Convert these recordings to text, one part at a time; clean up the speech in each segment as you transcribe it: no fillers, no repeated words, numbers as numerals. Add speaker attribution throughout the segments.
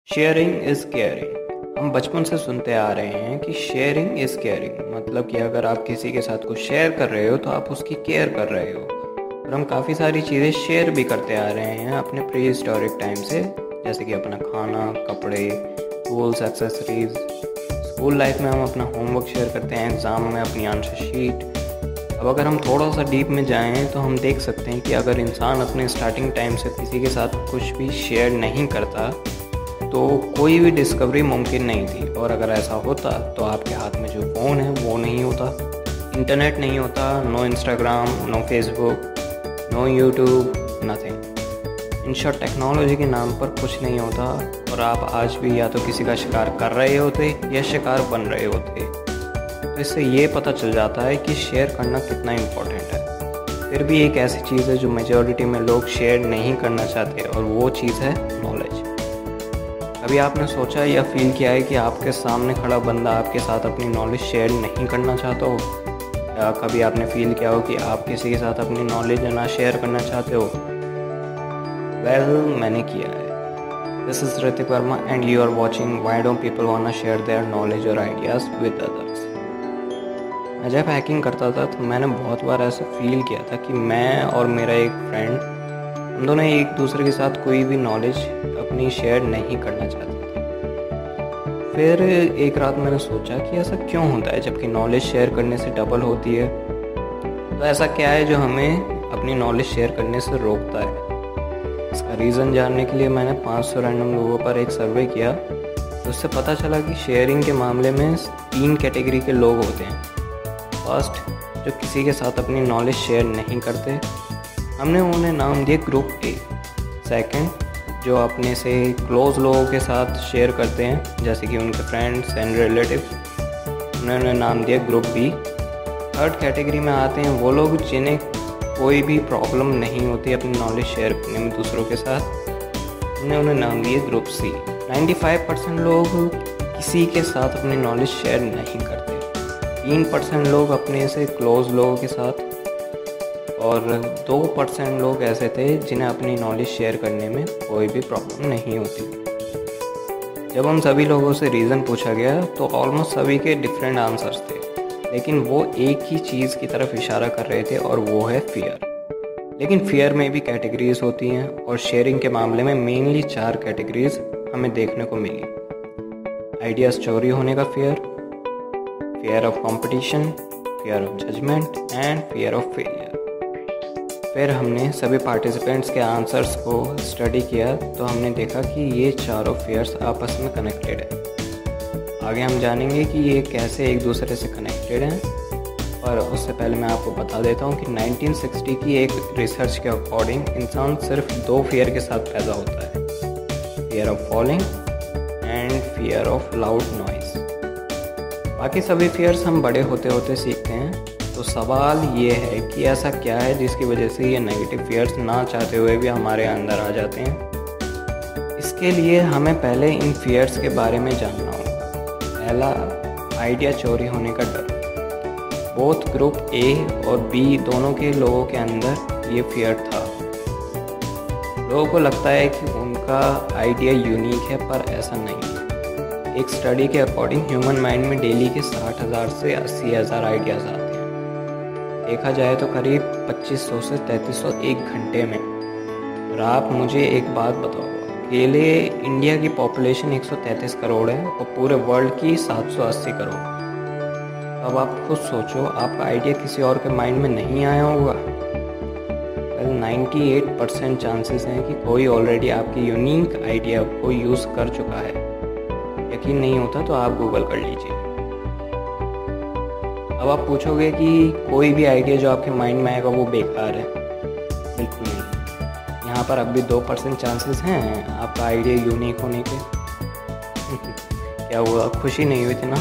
Speaker 1: Sharing is caring. हम बचपन से सुनते आ रहे हैं कि शेयरिंग इज़ केयरिंग, मतलब कि अगर आप किसी के साथ कुछ शेयर कर रहे हो तो आप उसकी केयर कर रहे हो। और हम काफ़ी सारी चीज़ें शेयर भी करते आ रहे हैं अपने प्री हिस्टोरिक टाइम से, जैसे कि अपना खाना, कपड़े, टूल्स, एक्सेसरीज। स्कूल लाइफ में हम अपना होमवर्क शेयर करते हैं, एग्ज़ाम में अपनी आंसर शीट। अब अगर हम थोड़ा सा डीप में जाएं तो हम देख सकते हैं कि अगर इंसान अपने स्टार्टिंग टाइम से किसी के साथ कुछ भी शेयर नहीं करता तो कोई भी डिस्कवरी मुमकिन नहीं थी। और अगर ऐसा होता तो आपके हाथ में जो फ़ोन है वो नहीं होता, इंटरनेट नहीं होता, no Instagram, no Facebook, no YouTube, nothing. In short technology के नाम पर कुछ नहीं होता और आप आज भी या तो किसी का शिकार कर रहे होते या शिकार बन रहे होते। तो इससे ये पता चल जाता है कि शेयर करना कितना इम्पोर्टेंट है। फिर भी एक ऐसी चीज़ है जो मेजॉरिटी में लोग शेयर नहीं करना चाहते और वो चीज़ है नॉलेज। कभी आपने सोचा या फील किया है कि आपके सामने खड़ा बंदा आपके साथ अपनी नॉलेज शेयर नहीं करना चाहता हो? या कभी आपने फील किया हो कि आप किसी के साथ अपनी नॉलेज ना शेयर करना चाहते हो? मैंने किया है। This is Hrithik Verma and you are watching why don't people want to share their knowledge और आइडियाज़ विद अदर्स। मैं जब हैकिंग करता था तो मैंने बहुत बार ऐसा फील किया था कि मैं और मेरा एक फ्रेंड, हम दोनों एक दूसरे के साथ कोई भी नॉलेज अपनी शेयर नहीं करना चाहते थे। फिर एक रात मैंने सोचा कि ऐसा क्यों होता है जबकि नॉलेज शेयर करने से डबल होती है। तो ऐसा क्या है जो हमें अपनी नॉलेज शेयर करने से रोकता है? इसका रीज़न जानने के लिए मैंने 500 रैंडम लोगों पर एक सर्वे किया। तो उससे पता चला कि शेयरिंग के मामले में 3 कैटेगरी के लोग होते हैं। फर्स्ट, जो किसी के साथ अपनी नॉलेज शेयर नहीं करते, हमने उन्हें नाम दिया ग्रुप ए। सेकंड, जो अपने से क्लोज़ लोगों के साथ शेयर करते हैं जैसे कि उनके फ्रेंड्स एंड रिलेटिव्स, उन्होंने नाम दिया ग्रुप बी। थर्ड कैटेगरी में आते हैं वो लोग जिन्हें कोई भी प्रॉब्लम नहीं होती अपनी नॉलेज शेयर करने में दूसरों के साथ, हमने उन्हें नाम दिया ग्रुप सी। 95% लोग किसी के साथ अपनी नॉलेज शेयर नहीं करते, 3% लोग अपने से क्लोज़ लोगों के साथ और 2% लोग ऐसे थे जिन्हें अपनी नॉलेज शेयर करने में कोई भी प्रॉब्लम नहीं होती। जब हम सभी लोगों से रीज़न पूछा गया तो ऑलमोस्ट सभी के डिफरेंट आंसर्स थे, लेकिन वो एक ही चीज़ की तरफ इशारा कर रहे थे और वो है फियर। लेकिन फियर में भी कैटेगरीज होती हैं और शेयरिंग के मामले में मेनली 4 कैटेगरीज हमें देखने को मिली। आइडियाज़ चोरी होने का fear, fear of competition, fear of judgment and fear of failure. फिर हमने सभी पार्टिसिपेंट्स के आंसर्स को स्टडी किया तो हमने देखा कि ये चारों फियर्स आपस में कनेक्टेड है। आगे हम जानेंगे कि ये कैसे एक दूसरे से कनेक्टेड हैं। और उससे पहले मैं आपको बता देता हूँ कि 1960 की एक रिसर्च के अकॉर्डिंग इंसान सिर्फ 2 फियर के साथ पैदा होता है, fear of falling and fear of loud noise. बाकी सभी फियर्स हम बड़े होते होते सीखते हैं। तो सवाल ये है कि ऐसा क्या है जिसकी वजह से ये नेगेटिव फियर्स ना चाहते हुए भी हमारे अंदर आ जाते हैं। इसके लिए हमें पहले इन फियर्स के बारे में जानना होगा। पहला, आइडिया चोरी होने का डर। बोथ ग्रुप ए और बी दोनों के लोगों के अंदर ये फियर था। लोगों को लगता है कि उनका आइडिया यूनिक है, पर ऐसा नहीं है। एक स्टडी के अकॉर्डिंग ह्यूमन माइंड में डेली के 60,000 से 80,000 आइडियाज़ आते हैं। देखा जाए तो करीब 2500 से 3300 एक घंटे में। और आप मुझे एक बात बताओ, अकेले इंडिया की पॉपुलेशन 133 करोड़ है और पूरे वर्ल्ड की 780 करोड़। अब आप खुद सोचो, आपका आइडिया किसी और के माइंड में नहीं आया होगा? 98% चांसेस हैं कि कोई ऑलरेडी आपकी यूनिक आइडिया को यूज़ कर चुका है। यकीन नहीं होता तो आप गूगल कर लीजिए। अब आप पूछोगे कि कोई भी आइडिया जो आपके माइंड में आएगा वो बेकार है। बिल्कुल नहीं, यहाँ पर अब भी 2% चांसेस हैं आपका आइडिया यूनिक होने के। क्या हुआ, खुशी नहीं हुई थी ना?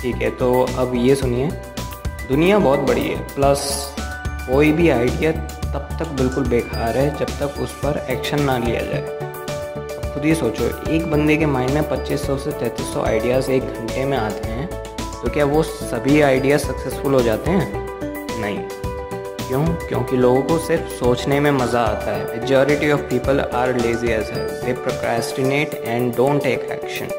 Speaker 1: ठीक है, तो अब ये सुनिए, दुनिया बहुत बड़ी है, प्लस कोई भी आइडिया तब तक बिल्कुल बेकार है जब तक उस पर एक्शन ना लिया जाए। अब खुद ही सोचो, एक बंदे के माइंड में 2500 से 3300 आइडियाज़ एक घंटे में आते हैं, तो क्या वो सभी आइडिया सक्सेसफुल हो जाते हैं? नहीं। क्यों? क्योंकि लोगों को सिर्फ सोचने में मज़ा आता है। Majority of people are lazy as है, they procrastinate and don't take action.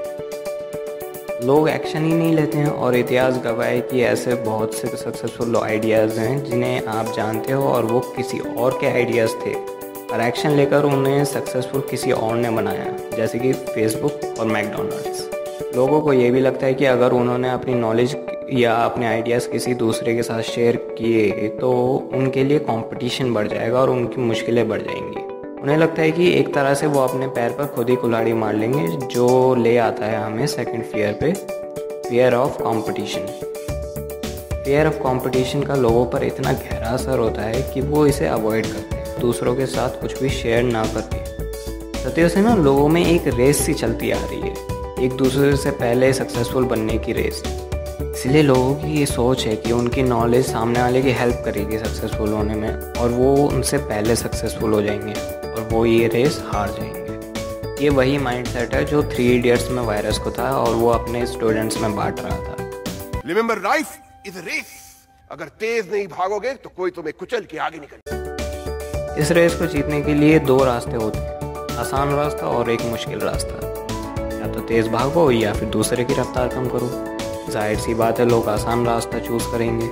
Speaker 1: लोग एक्शन ही नहीं लेते हैं और इतिहास गवाह है कि ऐसे बहुत से सक्सेसफुल आइडियाज़ हैं जिन्हें आप जानते हो और वो किसी और के आइडियाज़ थे और एक्शन लेकर उन्हें सक्सेसफुल किसी और ने बनाया, जैसे कि फेसबुक और मैकडोनल्ड्स। लोगों को ये भी लगता है कि अगर उन्होंने अपनी नॉलेज या अपने आइडियाज़ किसी दूसरे के साथ शेयर किए तो उनके लिए कंपटीशन बढ़ जाएगा और उनकी मुश्किलें बढ़ जाएंगी। उन्हें लगता है कि एक तरह से वो अपने पैर पर खुद ही कुल्हाड़ी मार लेंगे, जो ले आता है हमें सेकंड फियर पे, fear of competition. Fear of competition का लोगों पर इतना गहरा असर होता है कि वो इसे अवॉइड करते हैं, दूसरों के साथ कुछ भी शेयर ना करके। सत्य से ना लोगों में एक रेस सी चलती आ रही है, एक दूसरे से पहले सक्सेसफुल बनने की रेस। इसलिए लोगों की ये सोच है कि उनकी नॉलेज सामने वाले की हेल्प करेगी सक्सेसफुल होने में और वो उनसे पहले सक्सेसफुल हो जाएंगे और वो ये रेस हार जाएंगे। ये वही माइंडसेट है जो 3 इडियट्स में वायरस को था और वो अपने स्टूडेंट्स में बांट रहा था।
Speaker 2: Remember, life is a race. अगर तेज नहीं भागोगे तो कोई तुम्हें कुचल के आगे निकल।
Speaker 1: इस रेस को जीतने के लिए 2 रास्ते होते हैं, आसान रास्ता और एक मुश्किल रास्ता। या तो तेज भागो या फिर दूसरे की रफ्तार कम करो। जाहिर सी बात है लोग आसान रास्ता चूज करेंगे,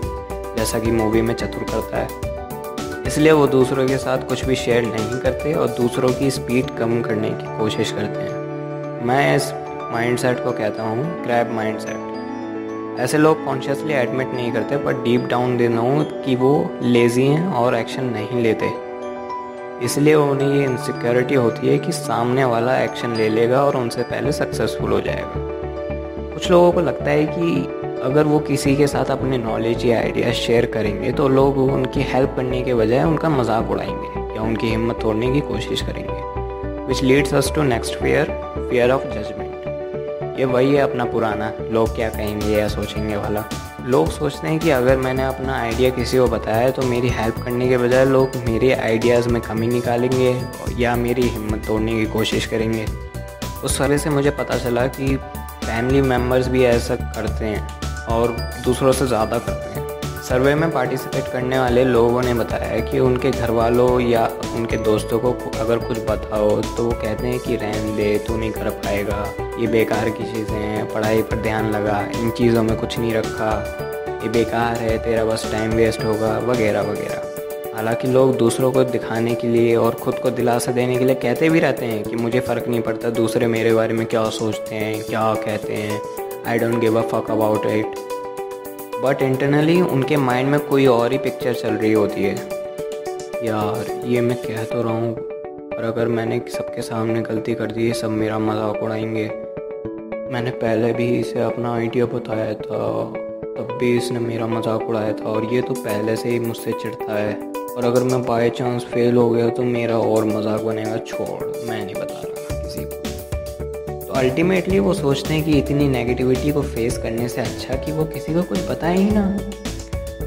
Speaker 1: जैसा कि मूवी में चतुर करता है। इसलिए वो दूसरों के साथ कुछ भी शेयर नहीं करते और दूसरों की स्पीड कम करने की कोशिश करते हैं। मैं इस माइंडसेट को कहता हूँ क्रैब माइंडसेट। ऐसे लोग कॉन्शियसली एडमिट नहीं करते पर डीप डाउन दे नो कि वो लेजी हैं और एक्शन नहीं लेते। इसलिए उन्हें ये इनसिक्योरिटी होती है कि सामने वाला एक्शन ले लेगा और उनसे पहले सक्सेसफुल हो जाएगा। कुछ लोगों को लगता है कि अगर वो किसी के साथ अपनी नॉलेज या आइडिया शेयर करेंगे तो लोग उनकी हेल्प करने के बजाय उनका मजाक उड़ाएंगे या उनकी हिम्मत तोड़ने की कोशिश करेंगे, which leads us to next fear, fear of judgment. ये वही है अपना पुराना लोग क्या कहेंगे या सोचेंगे वाला। लोग सोचते हैं कि अगर मैंने अपना आइडिया किसी को बताया है तो मेरी हेल्प करने के बजाय लोग मेरे आइडियाज़ में कमी निकालेंगे या मेरी हिम्मत तोड़ने की कोशिश करेंगे। उस वजह से मुझे पता चला कि फैमिली मेम्बर्स भी ऐसा करते हैं और दूसरों से ज़्यादा करते हैं। सर्वे में पार्टिसिपेट करने वाले लोगों ने बताया कि उनके घर वालों या उनके दोस्तों को अगर कुछ बताओ तो वो कहते हैं कि रहने दे, तू नहीं कर पाएगा, ये बेकार की चीज़ें हैं, पढ़ाई पर ध्यान लगा, इन चीज़ों में कुछ नहीं रखा, ये बेकार है, तेरा बस टाइम वेस्ट होगा, वगैरह वगैरह। हालांकि लोग दूसरों को दिखाने के लिए और ख़ुद को दिलासा देने के लिए कहते भी रहते हैं कि मुझे फ़र्क नहीं पड़ता दूसरे मेरे बारे में क्या सोचते हैं, क्या कहते हैं, I don't give a fuck about it. But internally उनके माइंड में कोई और ही पिक्चर चल रही होती है। यार ये मैं कह तो रहा हूँ, पर अगर मैंने सबके सामने गलती कर दी सब मेरा मजाक उड़ाएंगे। मैंने पहले भी इसे अपना आइडिया बताया था, तब भी इसने मेरा मजाक उड़ाया था और ये तो पहले से ही मुझसे चिढ़ता है, और अगर मैं बाय चांस फेल हो गया तो मेरा और मजाक बनेगा। छोड़, मैं नहीं बता रहा किसी को। तो अल्टीमेटली वो सोचते हैं कि इतनी नेगेटिविटी को फेस करने से अच्छा कि वो किसी को कुछ बताए ही ना।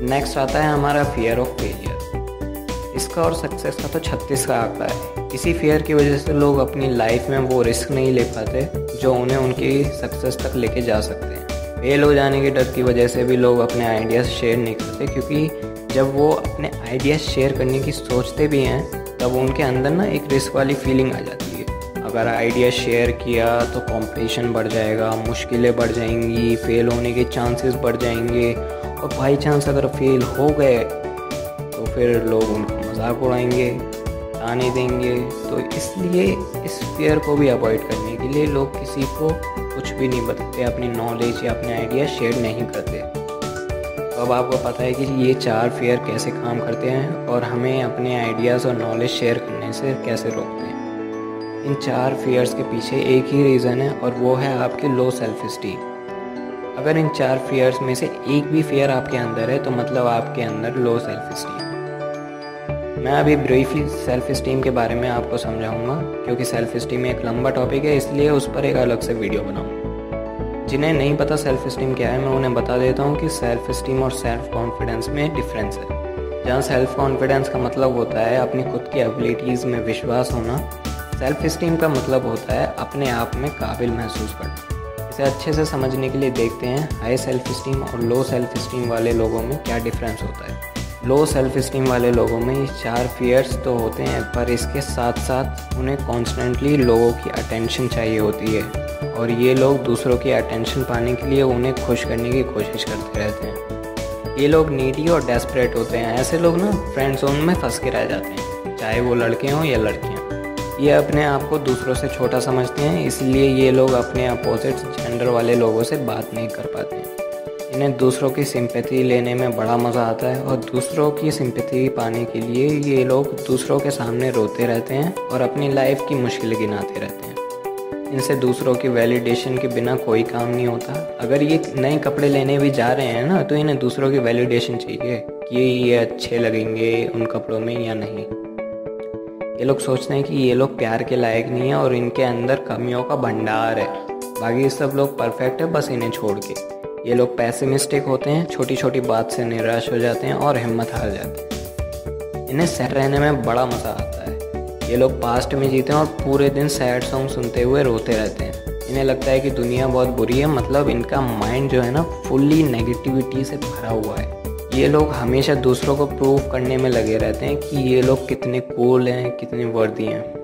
Speaker 1: नेक्स्ट आता है हमारा फियर ऑफ फेलियर। इसका और सक्सेस का तो 36 का आंकड़ा है। इसी फियर की वजह से लोग अपनी लाइफ में वो रिस्क नहीं ले पाते जो उन्हें उनकी सक्सेस तक लेके जा सकते हैं। फेल हो जाने के डर की वजह से भी लोग अपने आइडियाज़ शेयर नहीं करते, क्योंकि जब वो अपने आइडियाज़ शेयर करने की सोचते भी हैं तब उनके अंदर ना एक रिस्क वाली फीलिंग आ जाती है। अगर आइडिया शेयर किया तो कंपटीशन बढ़ जाएगा, मुश्किलें बढ़ जाएंगी, फेल होने के चांसेस बढ़ जाएंगे, और बाई चांस अगर फेल हो गए तो फिर लोग उनका मजाक उड़ाएंगे, ताने देंगे। तो इसलिए इस फियर को भी अवॉइड करने के लिए लोग किसी को कुछ भी नहीं बताते, अपनी नॉलेज या अपने आइडिया शेयर नहीं करते। तो अब आपको पता है कि ये 4 फियर कैसे काम करते हैं और हमें अपने आइडियाज़ और नॉलेज शेयर करने से कैसे रोकते हैं। इन 4 फियर्स के पीछे एक ही रीज़न है और वो है आपकी लो सेल्फ इस्टीम। अगर इन 4 फियर्स में से एक भी फियर आपके अंदर है तो मतलब आपके अंदर लो सेल्फ इस्टीम। मैं अभी ब्रीफली सेल्फ इस्टीम के बारे में आपको समझाऊंगा, क्योंकि सेल्फ इस्टीम एक लंबा टॉपिक है, इसलिए उस पर एक अलग से वीडियो बनाऊंगा। जिन्हें नहीं पता सेल्फ इस्टीम क्या है, मैं उन्हें बता देता हूँ कि सेल्फ इस्टीम और सेल्फ कॉन्फिडेंस में डिफरेंस है। जहाँ सेल्फ कॉन्फिडेंस का मतलब होता है अपनी खुद की एबिलिटीज़ में विश्वास होना, सेल्फ इस्टीम का मतलब होता है अपने आप में काबिल महसूस करना। इसे अच्छे से समझने के लिए देखते हैं हाई सेल्फ इस्टीम और लो सेल्फ इस्टीम वाले लोगों में क्या डिफरेंस होता है। लो सेल्फ स्टीम वाले लोगों में ये 4 फियर्स तो होते हैं, पर इसके साथ साथ उन्हें कॉन्स्टेंटली लोगों की अटेंशन चाहिए होती है, और ये लोग दूसरों की अटेंशन पाने के लिए उन्हें खुश करने की कोशिश करते रहते हैं। ये लोग नीडी और डेस्परेट होते हैं। ऐसे लोग ना फ्रेंड जोन में फंस के रह जाते हैं, चाहे वो लड़के हों या लड़कियाँ। ये अपने आप को दूसरों से छोटा समझते हैं, इसलिए ये लोग अपने अपोजिट जेंडर वाले लोगों से बात नहीं कर पाते हैं। इन्हें दूसरों की सिंपैथी लेने में बड़ा मज़ा आता है, और दूसरों की सिंपैथी पाने के लिए ये लोग दूसरों के सामने रोते रहते हैं और अपनी लाइफ की मुश्किलें गिनाते रहते हैं। इनसे दूसरों की वैलिडेशन के बिना कोई काम नहीं होता। अगर ये नए कपड़े लेने भी जा रहे हैं ना, तो इन्हें दूसरों की वैलिडेशन चाहिए कि ये अच्छे लगेंगे उन कपड़ों में या नहीं। ये लोग सोचते हैं कि ये लोग प्यार के लायक नहीं है और इनके अंदर कमियों का भंडार है, बाकी सब लोग परफेक्ट है बस इन्हें छोड़ के। ये लोग पेसिमिस्टिक होते हैं, छोटी छोटी बात से निराश हो जाते हैं और हिम्मत हार जाते हैं। इन्हें सैड रहने में बड़ा मज़ा आता है। ये लोग पास्ट में जीते हैं और पूरे दिन सैड सॉन्ग सुनते हुए रोते रहते हैं। इन्हें लगता है कि दुनिया बहुत बुरी है, मतलब इनका माइंड जो है ना फुल्ली नेगेटिविटी से भरा हुआ है। ये लोग हमेशा दूसरों को प्रूव करने में लगे रहते हैं कि ये लोग कितने कूल हैं, कितने वर्दी हैं।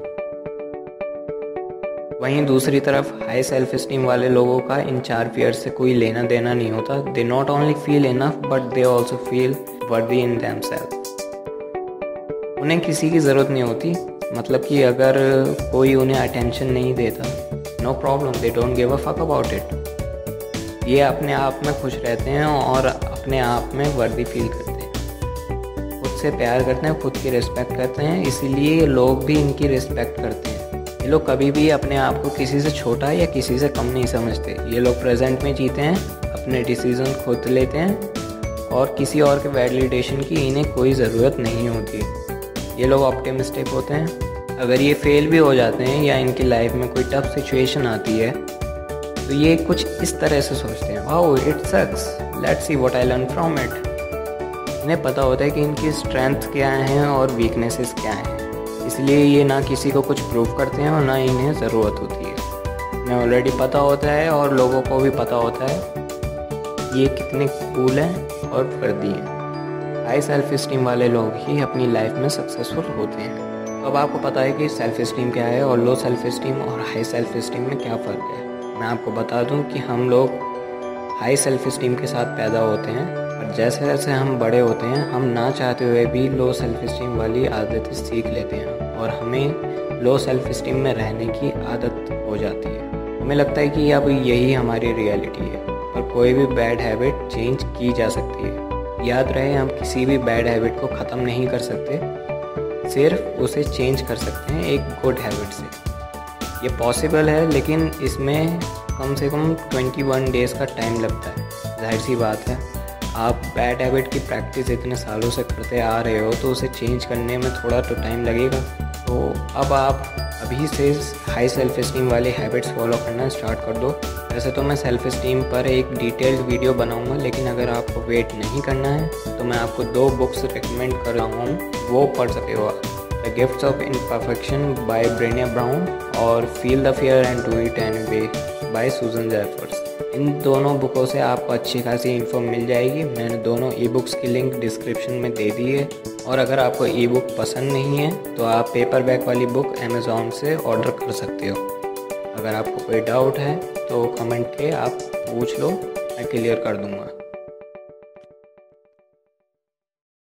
Speaker 1: वहीं दूसरी तरफ हाई सेल्फ स्टीम वाले लोगों का इन 4 फियर्स से कोई लेना देना नहीं होता। They not only feel enough but they also feel वर्दी इन देमसेल्फ। उन्हें किसी की ज़रूरत नहीं होती, मतलब कि अगर कोई उन्हें अटेंशन नहीं देता, no problem, they don't give a fuck about it. ये अपने आप में खुश रहते हैं और अपने आप में वर्दी फील करते हैं, खुद से प्यार करते हैं, खुद की रिस्पेक्ट करते हैं, इसीलिए लोग भी इनकी रिस्पेक्ट करते हैं। ये लोग कभी भी अपने आप को किसी से छोटा या किसी से कम नहीं समझते। ये लोग प्रेजेंट में जीते हैं, अपने डिसीजन खुद लेते हैं और किसी और के वैलिडेशन की इन्हें कोई ज़रूरत नहीं होती। ये लोग ऑप्टिमिस्टिक होते हैं। अगर ये फेल भी हो जाते हैं या इनकी लाइफ में कोई टफ सिचुएशन आती है, तो ये कुछ इस तरह से सोचते हैं, wow it sucks, let's see what I learn from it. इन्हें पता होता है कि इनकी स्ट्रेंथ क्या हैं और वीकनेसेस क्या हैं, इसलिए ये ना किसी को कुछ प्रूव करते हैं और ना इन्हें ज़रूरत होती है। इन्हें ऑलरेडी पता होता है और लोगों को भी पता होता है ये कितने कूल हैं और वर्दी हैं। हाई सेल्फ स्टीम वाले लोग ही अपनी लाइफ में सक्सेसफुल होते हैं। अब आपको पता है कि सेल्फ स्टीम क्या है और लो सेल्फ स्टीम और हाई सेल्फ स्टीम में क्या फ़र्क है। मैं आपको बता दूं कि हम लोग हाई सेल्फ स्टीम के साथ पैदा होते हैं, और जैसे जैसे हम बड़े होते हैं हम ना चाहते हुए भी लो सेल्फ स्टीम वाली आदतें सीख लेते हैं और हमें लो सेल्फ स्टीम में रहने की आदत हो जाती है। हमें लगता है कि अब यही हमारी रियलिटी है, पर कोई भी बैड हैबिट चेंज की जा सकती है। याद रहे, हम किसी भी बैड हैबिट को ख़त्म नहीं कर सकते, सिर्फ उसे चेंज कर सकते हैं एक गुड हैबिट से। ये पॉसिबल है, लेकिन इसमें कम से कम 21 डेज़ का टाइम लगता है। जाहिर सी बात है, आप बैड हैबिट की प्रैक्टिस इतने सालों से करते आ रहे हो तो उसे चेंज करने में थोड़ा तो टाइम लगेगा। तो अब आप अभी से हाई सेल्फ स्टीम वाली हैबिट्स फॉलो करना स्टार्ट कर दो। वैसे तो मैं सेल्फ स्टीम पर एक डिटेल्ड वीडियो बनाऊंगा, लेकिन अगर आपको वेट नहीं करना है तो मैं आपको 2 बुक्स रिकमेंड कर रहा हूँ, वो पढ़ सकते हो। The gifts of imperfection by Brene Brown और feel the fear and do it anyway by Susan Jeffers. इन दोनों बुकों से आपको अच्छी खासी इन्फो मिल जाएगी। मैंने दोनों ई बुक्स की लिंक डिस्क्रिप्शन में दे दी है, और अगर आपको ई बुक पसंद नहीं है तो आप पेपर बैक वाली बुक अमेज़ॉन से ऑर्डर कर सकते हो। अगर आपको कोई डाउट है तो कमेंट के आप पूछ लो, मैं क्लियर कर दूँगा।